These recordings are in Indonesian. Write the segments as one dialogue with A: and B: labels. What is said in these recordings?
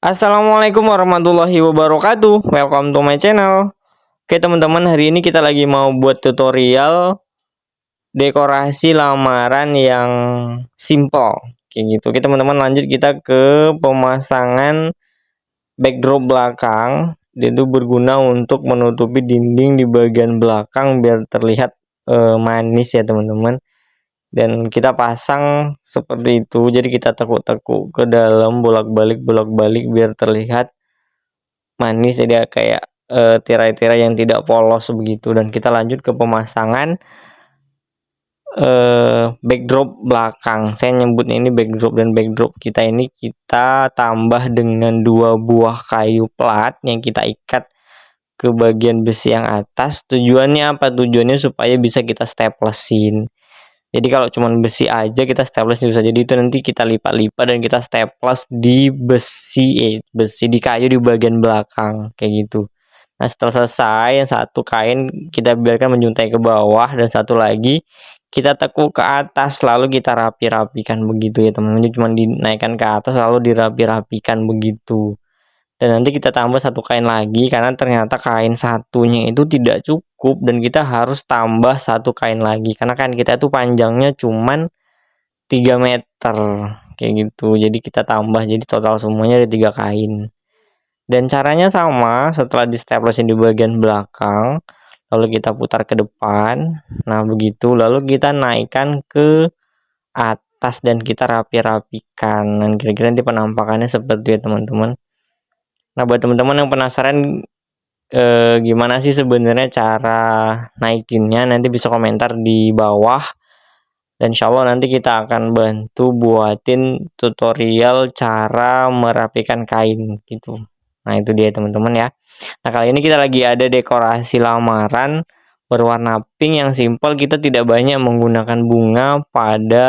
A: Assalamualaikum warahmatullahi wabarakatuh. Welcome to my channel. Oke teman-teman, hari ini kita lagi mau buat tutorial dekorasi lamaran yang simple kayak gitu. Oke teman-teman, lanjut kita ke pemasangan backdrop belakang. Dia itu berguna untuk menutupi dinding di bagian belakang biar terlihat manis ya teman-teman. Dan kita pasang seperti itu, jadi kita tekuk-tekuk ke dalam bolak-balik biar terlihat manis, jadi kayak tirai-tirai yang tidak polos begitu. Dan kita lanjut ke pemasangan backdrop belakang. Saya nyebutnya ini backdrop, dan backdrop kita ini kita tambah dengan 2 buah kayu plat yang kita ikat ke bagian besi yang atas. Tujuannya apa? Tujuannya supaya bisa kita staplesin. Jadi kalau cuman besi aja kita staples bisa, jadi itu nanti kita lipat-lipat dan kita staples di besi di kayu di bagian belakang kayak gitu. Nah setelah selesai, yang satu kain kita biarkan menjuntai ke bawah dan satu lagi kita tekuk ke atas, lalu kita rapi-rapikan begitu ya teman-teman. Cuma dinaikkan ke atas lalu dirapi-rapikan begitu. Dan nanti kita tambah satu kain lagi karena ternyata kain satunya itu tidak cukup dan kita harus tambah satu kain lagi karena kain kita itu panjangnya cuman 3 meter kayak gitu. Jadi kita tambah, jadi total semuanya ada 3 kain. Dan caranya sama, setelah di staplesin di bagian belakang lalu kita putar ke depan. Nah begitu, lalu kita naikkan ke atas dan kita rapi-rapikan. Dan kira-kira nanti penampakannya seperti itu teman-teman. Nah buat teman-teman yang penasaran gimana sih sebenarnya cara naikinnya, nanti bisa komentar di bawah, dan insya Allah nanti kita akan bantu buatin tutorial cara merapikan kain gitu. Nah itu dia teman-teman ya. Nah kali ini kita lagi ada dekorasi lamaran berwarna pink yang simple. Kita tidak banyak menggunakan bunga pada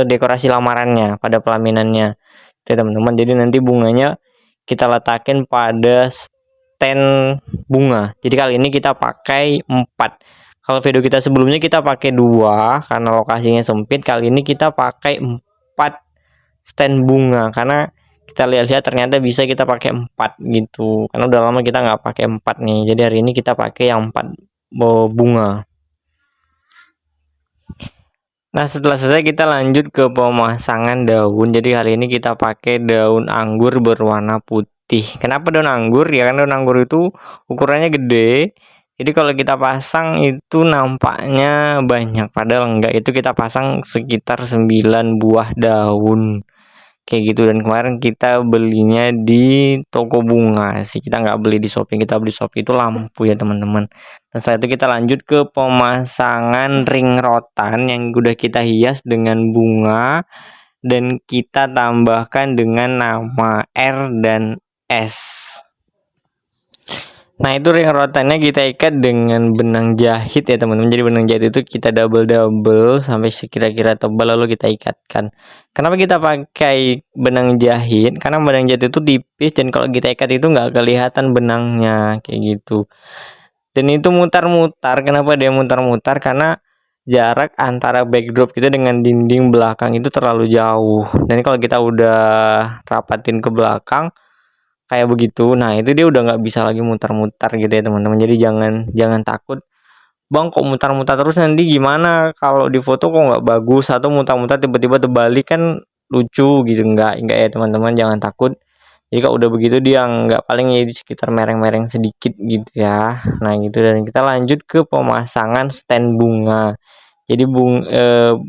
A: dekorasi lamarannya, pada pelaminannya itu teman-teman. Jadi nanti bunganya kita letakin pada stand bunga. Jadi kali ini kita pakai 4. Kalau video kita sebelumnya kita pakai 2 karena lokasinya sempit. Kali ini kita pakai 4 stand bunga karena kita lihat-lihat ternyata bisa kita pakai 4 gitu. Karena udah lama kita nggak pakai 4 nih. Jadi hari ini kita pakai yang 4 bunga. Nah setelah selesai kita lanjut ke pemasangan daun. Jadi kali ini kita pakai daun anggur berwarna putih. Kenapa daun anggur? Ya kan daun anggur itu ukurannya gede. Jadi kalau kita pasang itu nampaknya banyak, padahal enggak. Itu kita pasang sekitar 9 buah daun kayak gitu. Dan kemarin kita belinya di toko bunga sih, kita nggak beli di Shopee. Kita beli Shopee itu lampu ya teman-teman. Dan setelah itu kita lanjut ke pemasangan ring rotan yang udah kita hias dengan bunga dan kita tambahkan dengan nama R dan S. Nah itu ring rotannya kita ikat dengan benang jahit ya teman-teman. Jadi benang jahit itu kita double sampai sekira-kira tebal lalu kita ikatkan. Kenapa kita pakai benang jahit? Karena benang jahit itu tipis dan kalau kita ikat itu nggak kelihatan benangnya kayak gitu. Dan itu mutar-mutar. Kenapa dia mutar-mutar? Karena jarak antara backdrop kita dengan dinding belakang itu terlalu jauh. Dan kalau kita udah rapatin ke belakang kayak begitu, nah itu dia udah nggak bisa lagi mutar-mutar gitu ya teman-teman. Jadi jangan takut, bang kok mutar-mutar terus, nanti gimana kalau di foto kok nggak bagus, atau mutar-mutar tiba-tiba terbalik kan lucu gitu. Enggak ya teman-teman, jangan takut. Jadi kalau udah begitu dia nggak, paling ya di sekitar mereng-mereng sedikit gitu ya. Nah gitu, dan kita lanjut ke pemasangan stand bunga. Jadi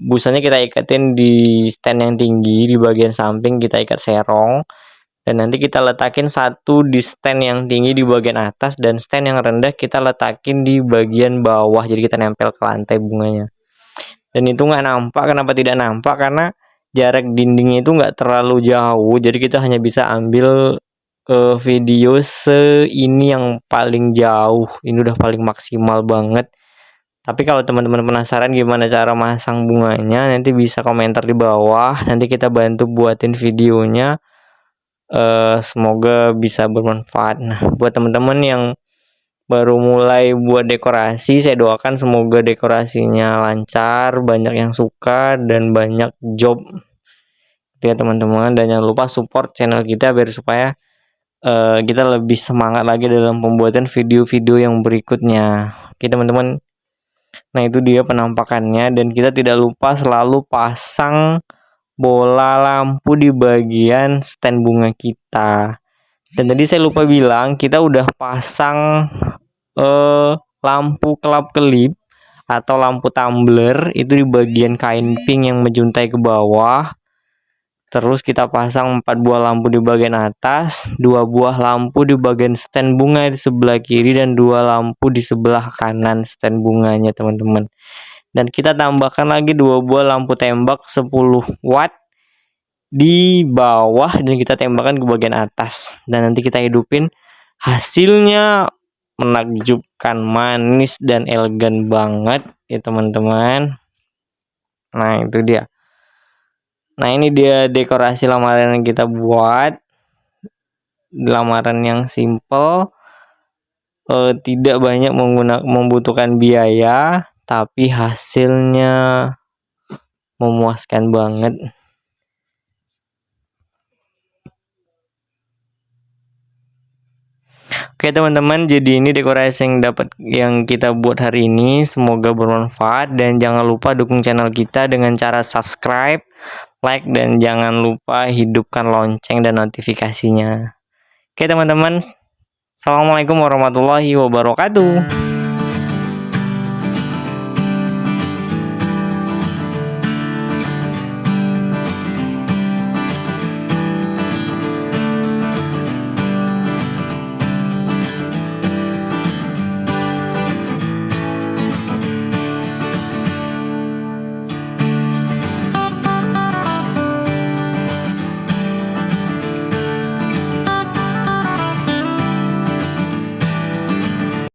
A: busanya kita ikatin di stand yang tinggi, di bagian samping kita ikat serong. Dan nanti kita letakin satu di stand yang tinggi di bagian atas, dan stand yang rendah kita letakin di bagian bawah. Jadi kita nempel ke lantai bunganya. Dan itu nggak nampak. Kenapa tidak nampak? Karena jarak dindingnya itu nggak terlalu jauh. Jadi kita hanya bisa ambil video ini yang paling jauh. Ini udah paling maksimal banget. Tapi kalau teman-teman penasaran gimana cara masang bunganya, nanti bisa komentar di bawah. Nanti kita bantu buatin videonya. Semoga bisa bermanfaat. Nah buat teman-teman yang baru mulai buat dekorasi, saya doakan semoga dekorasinya lancar, banyak yang suka dan banyak job ya teman-teman, dan jangan lupa support channel kita biar supaya kita lebih semangat lagi dalam pembuatan video-video yang berikutnya. Oke teman-teman, nah itu dia penampakannya, dan kita tidak lupa selalu pasang bola lampu di bagian stand bunga kita. Dan tadi saya lupa bilang, kita udah pasang lampu kelap-kelip atau lampu tumbler itu di bagian kain pink yang menjuntai ke bawah. Terus kita pasang 4 buah lampu di bagian atas, 2 buah lampu di bagian stand bunga di sebelah kiri, dan 2 lampu di sebelah kanan stand bunganya teman-teman. Dan kita tambahkan lagi 2 buah lampu tembak 10 watt di bawah, dan kita tembakkan ke bagian atas. Dan nanti kita hidupin, hasilnya menakjubkan, manis dan elegan banget ya teman-teman. Nah itu dia. Nah ini dia dekorasi lamaran yang kita buat, lamaran yang simple, tidak banyak membutuhkan biaya, tapi hasilnya memuaskan banget. Oke teman-teman, jadi ini dekorasi yang kita buat hari ini, semoga bermanfaat, dan jangan lupa dukung channel kita dengan cara subscribe, like, dan jangan lupa hidupkan lonceng dan notifikasinya. Oke teman-teman, assalamualaikum warahmatullahi wabarakatuh.